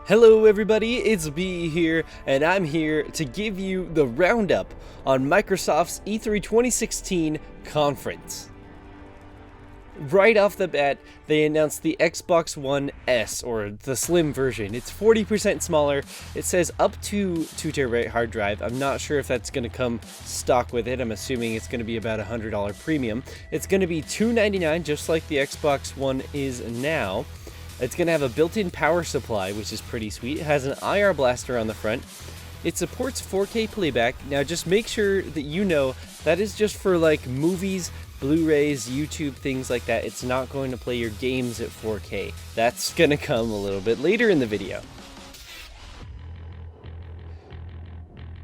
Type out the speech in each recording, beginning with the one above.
Hello everybody, it's B here, and I'm here to give you the roundup on Microsoft's E3 2016 conference. Right off the bat, they announced the Xbox One S, or the slim version. It's 40% smaller. It says up to 2TB hard drive. I'm not sure if that's going to come stock with it. I'm assuming it's going to be about $100 premium. It's going to be $299, just like the Xbox One is now. It's going to have a built-in power supply, which is pretty sweet. It has an IR blaster on the front. It supports 4K playback. Now just make sure that you know that is just for like movies, Blu-rays, YouTube, things like that. It's not going to play your games at 4K. That's going to come a little bit later in the video.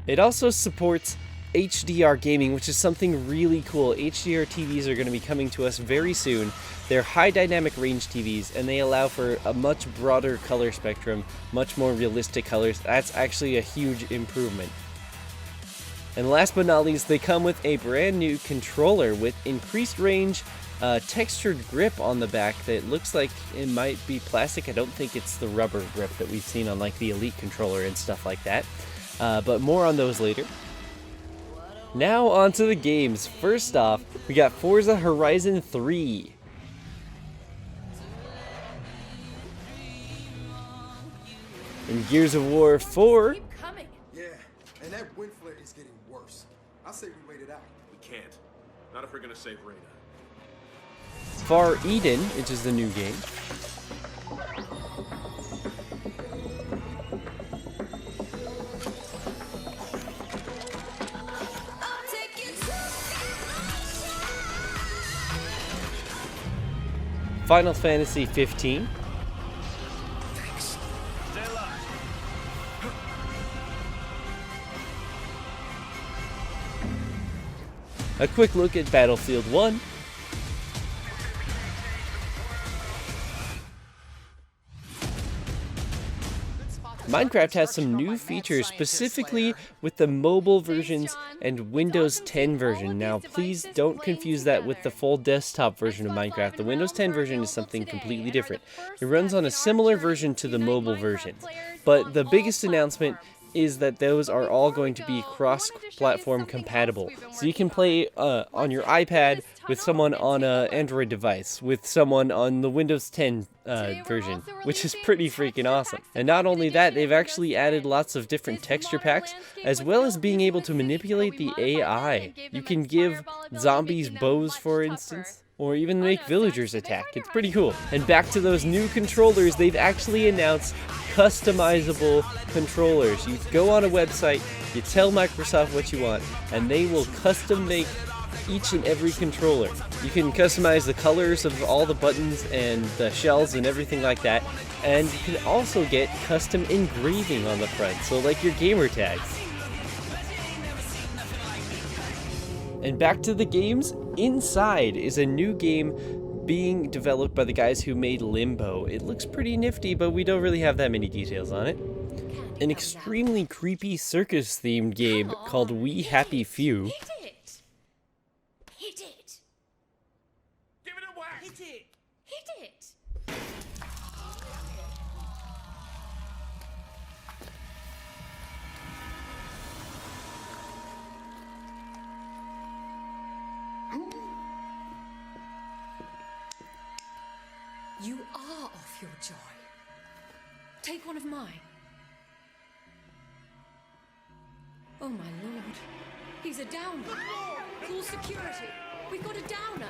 It also supports HDR gaming, which is something really cool. HDR TVs are going to be coming to us very soon. They're high dynamic range TVs, and they allow for a much broader color spectrum, much more realistic colors. That's actually a huge improvement. And last but not least, they come with a brand new controller with increased range, textured grip on the back that looks like it might be plastic. I don't think it's the rubber grip that we've seen on like the Elite controller and stuff like that. But more on those later. Now on to the games. First off, we got Forza Horizon 3. And Gears of War 4. Yeah, and that wind flare is getting worse. I say we wait it out. We can't. Not if we're gonna save Reyna. Far Eden, which is the new game. Final Fantasy 15. A quick look at Battlefield 1. Minecraft has some new features, specifically with the mobile versions and Windows 10 version. Now, please don't confuse that with the full desktop version of Minecraft. The Windows 10 version is something completely different. It runs on a similar version to the mobile version. But the biggest announcement is that those are all going to be cross-platform compatible. So you can play on your iPad with someone on an Android device, with someone on the Windows 10 version, which is pretty freaking awesome. And not only that, they've actually added lots of different texture packs, as well as being able to manipulate the AI. You can give zombies bows, for instance, or even make villagers attack. It's pretty cool. And back to those new controllers, they've actually announced customizable controllers. You go on a website, you tell Microsoft what you want, and they will custom make each and every controller. You can customize the colors of all the buttons and the shells and everything like that, and you can also get custom engraving on the front, so like your gamer tags. And back to the games, Inside is a new game being developed by the guys who made Limbo. It looks pretty nifty, but we don't really have that many details on it. An extremely creepy circus-themed game called We Happy Few. Hit it! Give it a whack! Hit it! Hit it! You are off your joy. Take one of mine. Oh my lord. He's a downer. Call security. We've got a downer.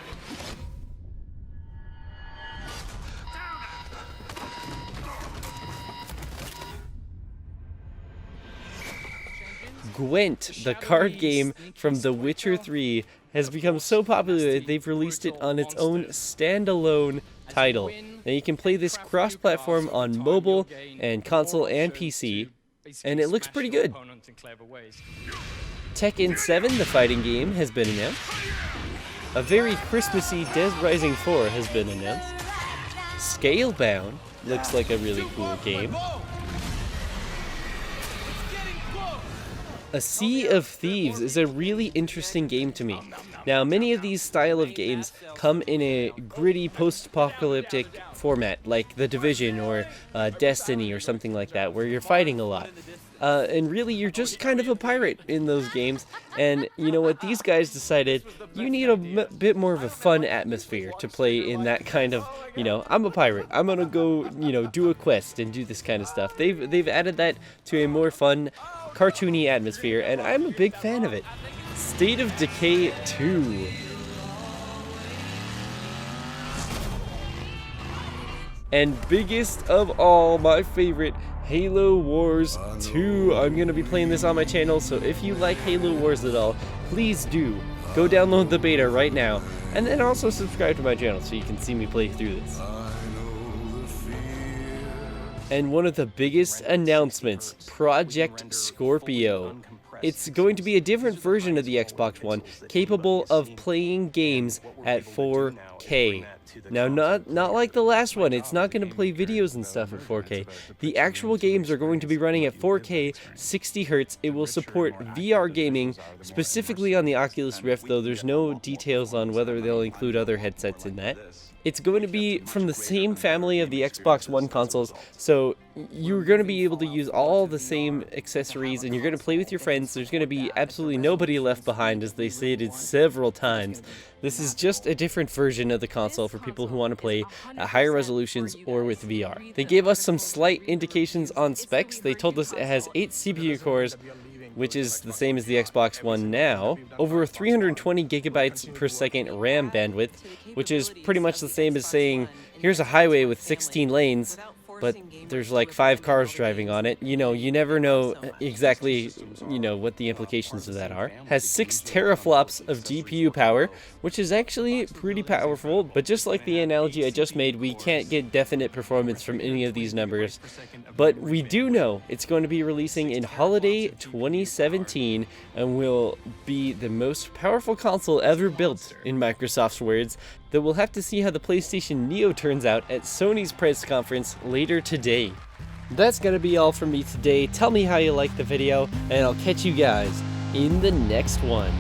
Gwent, the card game from The Witcher 3, has become so popular that they've released it on its own standalone title. Now you can play this cross-platform on mobile and console and PC, and it looks pretty good. Tekken 7, the fighting game, has been announced. A very Christmassy Dead Rising 4 has been announced. Scalebound looks like a really cool game. A Sea of Thieves is a really interesting game to me. Now, many of these style of games come in a gritty post-apocalyptic format, like The Division or Destiny or something like that, where you're fighting a lot. And really, you're just kind of a pirate in those games. And you know what? These guys decided you need a bit more of a fun atmosphere to play in that kind of, I'm a pirate. I'm gonna go, do a quest and do this kind of stuff. They've added that to a more fun, cartoony atmosphere, and I'm a big fan of it. State of Decay 2. And biggest of all, my favorite, Halo Wars 2. I'm going to be playing this on my channel, so if you like Halo Wars at all, please do go download the beta right now, and then also subscribe to my channel so you can see me play through this. And one of the biggest announcements, Project Scorpio. It's going to be a different version of the Xbox One, capable of playing games at 4K. Now, not like the last one, it's not going to play videos and stuff at 4K. The actual games are going to be running at 4K, 60 Hz. It will support VR gaming, specifically on the Oculus Rift, though there's no details on whether they'll include other headsets in that. It's going to be from the same family of the Xbox One consoles, so you're going to be able to use all the same accessories, and you're going to play with your friends. There's going to be absolutely nobody left behind, as they stated several times. This is just a different version of the console for people who want to play at higher resolutions or with VR. They gave us some slight indications on specs. They told us it has 8 CPU cores, which is the same as the Xbox One now, over 320 gigabytes per second RAM bandwidth, which is pretty much the same as saying, here's a highway with 16 lanes, but there's like 5 cars driving on it. You never know exactly, what the implications of that are. Has 6 teraflops of GPU power, which is actually pretty powerful, but just like the analogy I just made, we can't get definite performance from any of these numbers. But we do know it's going to be releasing in holiday 2017 and will be the most powerful console ever built, in Microsoft's words. Though we'll have to see how the PlayStation Neo turns out at Sony's press conference later today. That's gonna be all from me today. Tell me how you liked the video, and I'll catch you guys in the next one.